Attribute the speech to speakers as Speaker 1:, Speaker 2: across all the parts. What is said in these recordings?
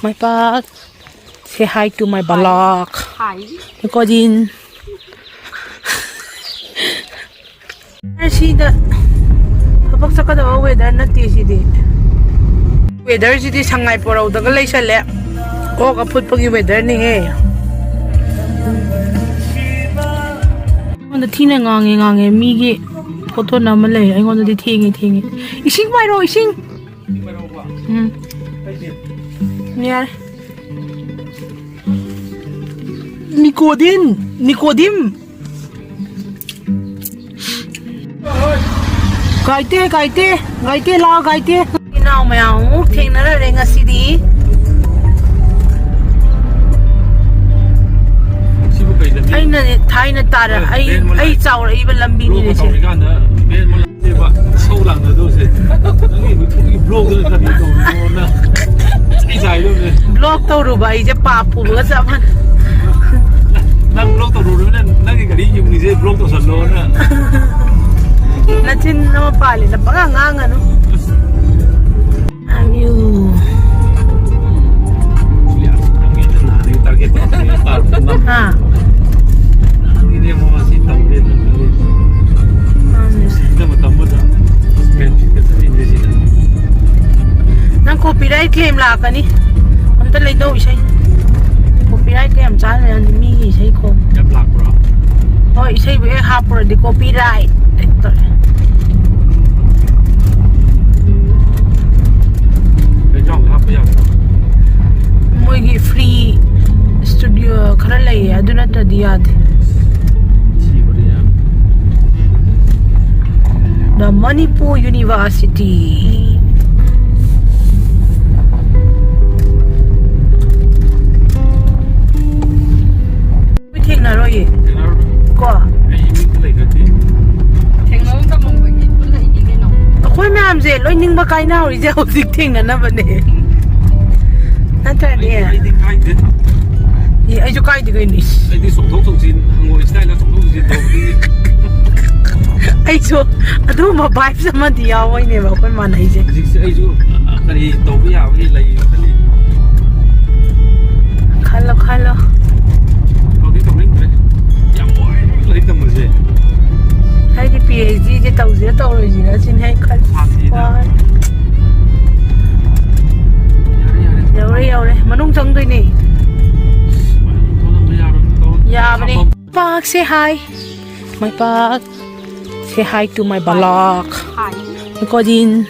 Speaker 1: My part. Say hi to my balak.
Speaker 2: Hi.
Speaker 1: Recording. Shida. Thabak sa kada weather na ti sidi. Weather sidi sangay po raw daga lay sale. O kaput pagi weather ni he. Onda tina ngange migi photo naman lay. Ay onda di tingi. Ising mayro ising. Niya. Nicodim. Gaite lao gaite. Inaw mayang tingna na rin nga sidi. Ay na Thai na tara ay chawra iba lambi ni siya.
Speaker 3: Lang na doon siya. I-vlog na kami ito.
Speaker 1: Vlog tau ru ba ije papu ga saman.
Speaker 3: Nang vlog tau ru na nang gari yung ni siya vlog tau sa lo na.
Speaker 1: Natin na mapali na panganganga no. Ayu.
Speaker 3: Ang target
Speaker 1: ha.
Speaker 3: Hindi mo masih target ng galit. Hindi mo tambod ha.
Speaker 1: Nang copyright claim la ka ni. Am ta lay daw isay. Copyright claim cha na yan mi isay ko.
Speaker 3: Yan black bro.
Speaker 1: Oh isay be ha por the copyright. Ito. Moi gi free studio khara lay aduna ta diyad. The Manipur University. We take NAOREMTHONG. Ko. Ako'y ma'am je loi ning ba kai na ri je hojik thing na ba ne. Nanta ne. Ye ai jo kai de ni.
Speaker 3: Ai di song thong jin ngoi style la song thong jin do di.
Speaker 1: Ai jo adu ma vibe sama di yaw ne ba ako'y manai je.
Speaker 3: Ai jo kari do ba ya ba lai kali.
Speaker 1: Khalo.
Speaker 3: Di tong ring tre. Yang oi lai tam mo je.
Speaker 1: Hai di PhD je tau rồi gì nữa xin hay khăn. Dầu đây, mà nung trông tôi nè. Yeah, buddy. Park, say hi. My park. Say hi to my balak.
Speaker 2: Hi.
Speaker 1: Recording.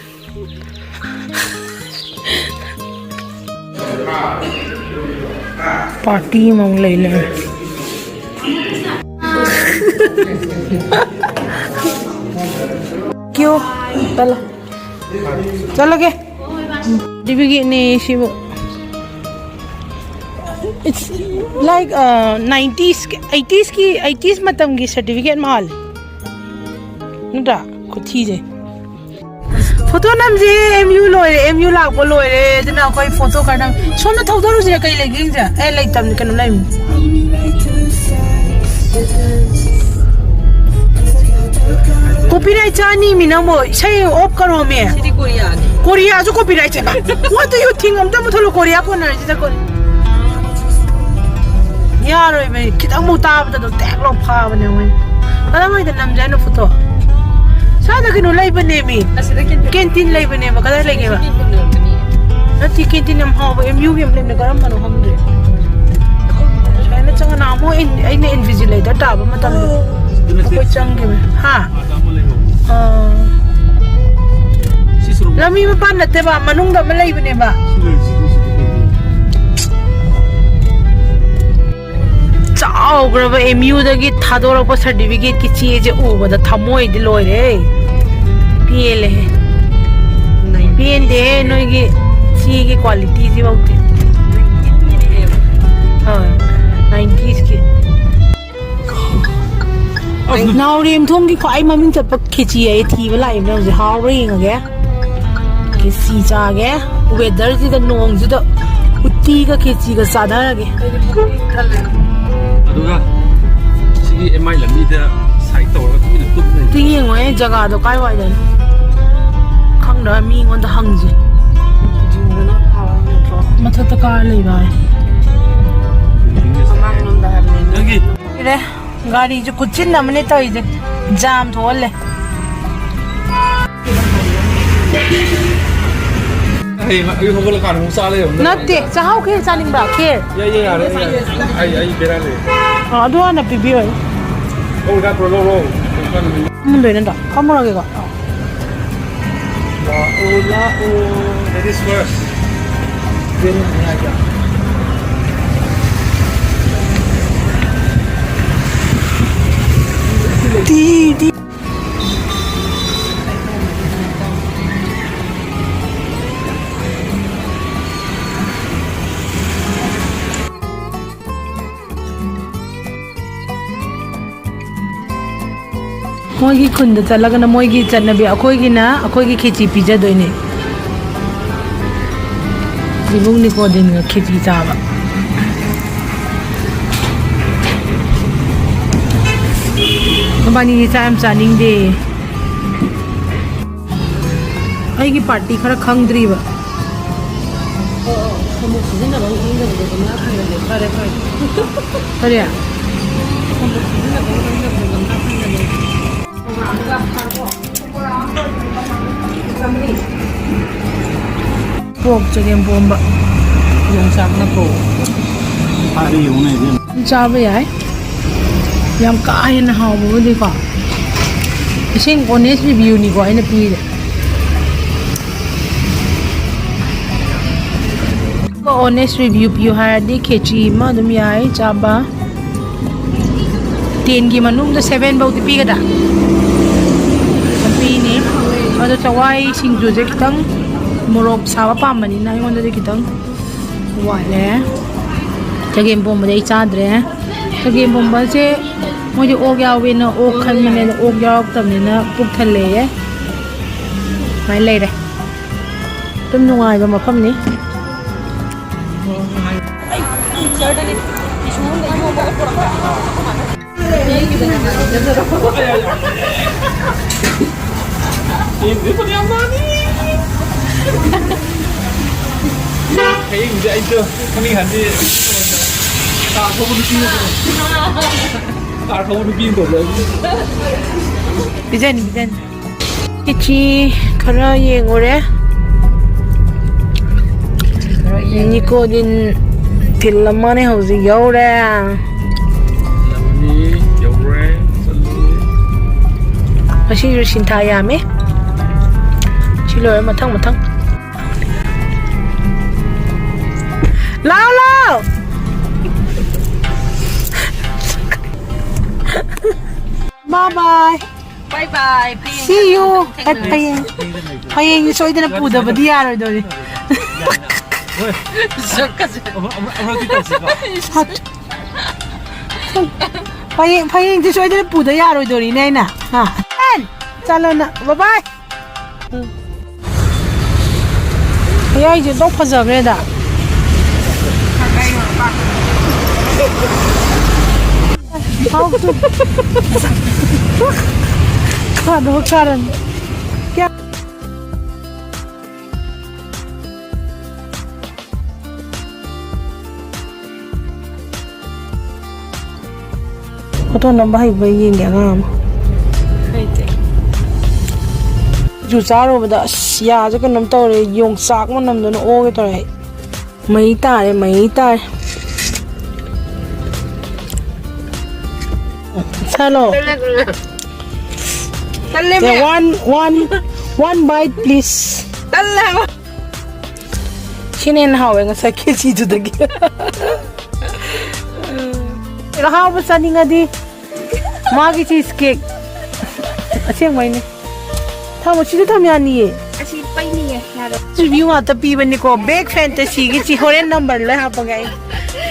Speaker 1: Party mong lay lên. Kyo, चलो के begini sih bu. It's like 90s 80s matam की certificate माल. नटा कुछ चीज़ है. Photo नाम जे MU लाग बोलो रे जना कोई फोटो करना सोना था उधर उसे कहीं लेकिन जा लाइक तब निकलना नहीं. Copyright chani minamo say off karo me.
Speaker 2: Sidi Korea.
Speaker 1: Korea jo copyright chana. What do you think? Am ta mutholo Korea ko na jita ko. Yaro me kitang mo ta ba do tek lo pha ba ne wen. Kada mai da nam jai no photo. Sa da kinu lai ba ne mi.
Speaker 2: Asida
Speaker 1: canteen lai ba ne ba kada lai ge ba. Nati canteen am ha ba MU game le ne garam ma no ham de. Sai na changa na mo ai ne invigilator ta ba ma tam. Ako chang ge ha. Lami mo pa natte ba manung da malay ba ne ba. Chao graba MU da gi thador pa certificate ki cheeze o ba da thamoi di loi re. PL he. Nai PN de noi gi chi gi quality ji baute. Ha 90s ki. NAOREMTHONG की ख्वाई mummy चल पर खिंची है थी वाला इमने उसे how ring आ गया किसी जा गया वेदर जी का नोंग जी तो उत्ती का खिंची का साधा आ गया
Speaker 3: अदुगा सिगी एमआई लम्बी दा साइड तौर का तुम तुम नहीं
Speaker 1: तो ये वही जगह तो काय वाई दन खंग ना मी वन दा हंग जी mathata car lei bai
Speaker 2: Amang nom dah habis.
Speaker 3: 여기
Speaker 1: ire gari ju kuchin namne toi je jam thole
Speaker 3: 아이 이거 먹으러 가는 거 싸래요.
Speaker 1: natte chahau khe chaning ba khe
Speaker 3: 예예 알아. 아이 베라래.
Speaker 1: adu na pibi oi
Speaker 3: 오가 프로로.
Speaker 1: mun doi na da kamura ge ga
Speaker 3: 라오 ladies first. then 나가.
Speaker 1: di moigi khunda chalaga na moigi channabi akoi gi na akoi gi khichi pija doine dibung ni ko din ga khichi chaba bani ni cham chaning de ai gi party khara khangdri ba kare pork chicken bomba yung sak na po
Speaker 3: 파리 오네 이제.
Speaker 1: chaba yai yam ka ai na haw bo di ko sing honest review ni ko ai na pi de ko honest review pi ha di khechi ma dum yai chaba 10 gi manung da 7 bau ti pi ga da pi ni ado chawai sing ju je kitang morok sawa pa mani na ngon da kitang wa le chagem bom dai cha dre chagem bom ba se mo je og yaw we na ok khan mane na ok yaw tam ni na puk thale ye mai le re tum nuai ba ma pham ni
Speaker 3: Hey, 이제 이제 커밍 한지. 다 거부도 비는 거. 다 거부도 비는 거죠.
Speaker 1: bijan bijan kichi khara ye ngore ni ko din filmane hoji yaure
Speaker 3: 라문이 여우래 살루.
Speaker 1: mashi ru shinta ya me chilo mathang mathang lao lao bye bye
Speaker 2: Bye bye.
Speaker 1: see you at payeng payeng soy na puda ba di yaro do
Speaker 3: 엄마 뒤에 있을까?
Speaker 1: payeng ti soy na puda yaro do ni na ha chalo na bye bye ai je dok phajavre da how to kado karan kya Ito nang bahay ba yin ya ngam ju charo bada ya ja kan nam to re yong sak ma nam do no o ge to re mai ta hello one bite please shinen hawe nga sa kechi ju de ra ha ba CHEESECAKE magi cheesecake aseng mai ne tamo chi tham ya ni ye
Speaker 2: Asi pai ni ya.
Speaker 1: review ata pi ban ni ko big fantasy gi chi horen number le ha pa gai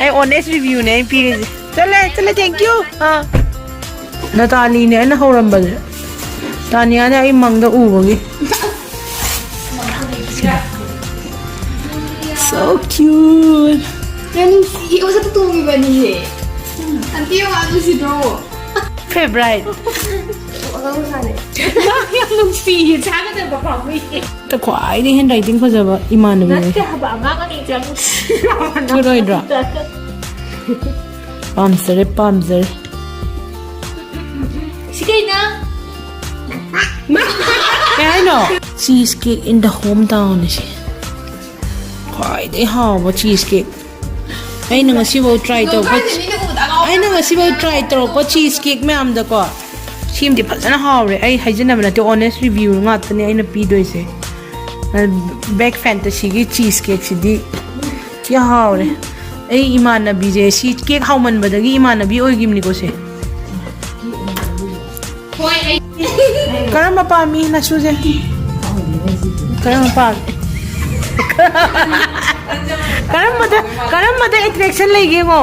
Speaker 1: ai honest review ne pi chale thank you ha Natali ne na horam ba Tania ne ai mang da u ba gi so cute
Speaker 2: Yani si o sa tutungi ba ni? Anti yung ano si Bro.
Speaker 1: favorite
Speaker 2: Yang lumpy Jangan ada bapak gue
Speaker 1: แต่ขวายได้เห็นไรติ้งเขาจะว่าอิมานเลย
Speaker 2: Nanti haba mama nih jangan
Speaker 1: ช่วยด้วยดราปั๊มเสร็จปั๊มเสร็จ
Speaker 2: Sige na
Speaker 1: แกให้หนอ cheesecake in the hometown นี่สิขวายได้ห่อว่า cheesecake ไอ้หนึ่งสิว่า try ตัวก็ไอ้หนึ่งสิว่า try ตัวก็ cheesecake ไม่เอาเด็กก็ชิมดิพัฒนาห่อเลยไอ้ให้ฉันนำมาตัว honest review งัดตัวนี้ไอ้น่ะปีด้วยสิ back fantasy की cheesecake สิดิक्याห่อเลยไอ้อิมานนบีเจชีสเค้กห่อมันบัดกี้อิมานนบีโอ้ยกิมนี่ก็สิ Karama pa mi na suze. Karama pa. Karama da attraction lagi mo.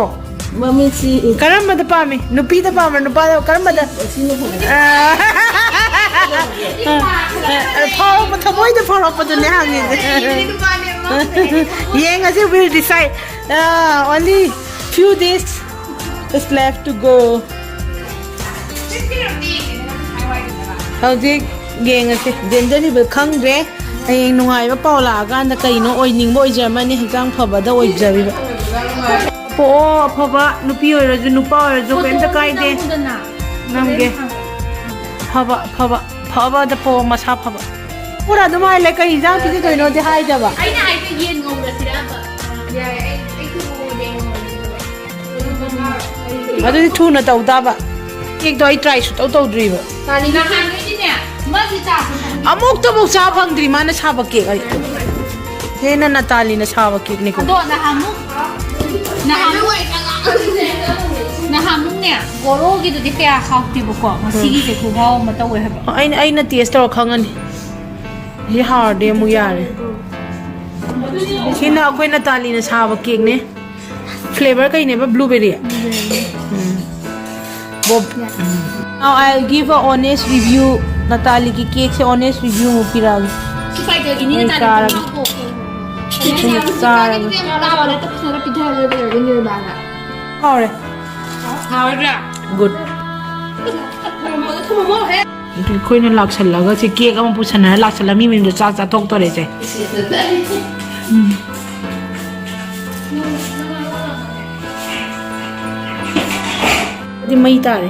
Speaker 2: Mami si
Speaker 1: Karama da pa mi. Nupi da pa man nupa da karama da. Follow pa thamoy da follow pa da nang. Yang as will decide. Only few days is left to go. How's it going? Gender will come there. I know I have a Paula and the Kaino or Ningbo Germany has done Papa the way Jerry. Oh, Papa, Nupio, Nupa, and the Kaide. Namge Papa, the poor must have Papa. What are the my like I is out to know the high Java?
Speaker 2: I know over the
Speaker 1: What is it tuna Dava? Take the try shoot auto driver. Amok to book Sabang Dreaman is have a cake. Hena Natalie is have a cake, Nico.
Speaker 2: Goro gitu di kaya kau tiba kok masih gitu kau mata weh.
Speaker 1: I na taste or kangan. He hard de muyare. Hena ako Natalie is have a cake ne. Flavor kay never blueberry. Bob. Now I'll give a honest review. Natalie की cake से honest review हो फिर
Speaker 2: Ini Natalie
Speaker 1: और good कोई ना लाख साल लगा से केक हम पूछना है लाख साल मी में जो चाचा थोक तो रहते di mai tare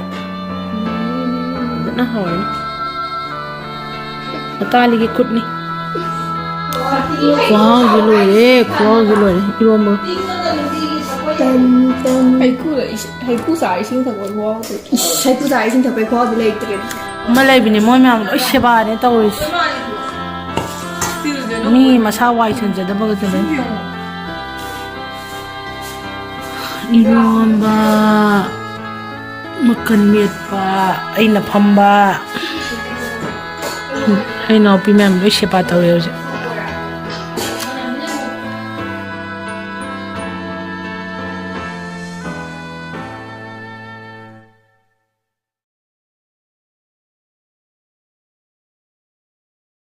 Speaker 1: na hor Natalie की खुद नहीं कहाँ गिलो रे इwo mo
Speaker 2: Haiku sa ising thak wa Haiku sa ising thak wa di late rin
Speaker 1: malay bini mo ma oi sheba ne to is mi masa wai chen je da bagat ne iromba makan miat pa ai na phamba ai na pi mem oi sheba to re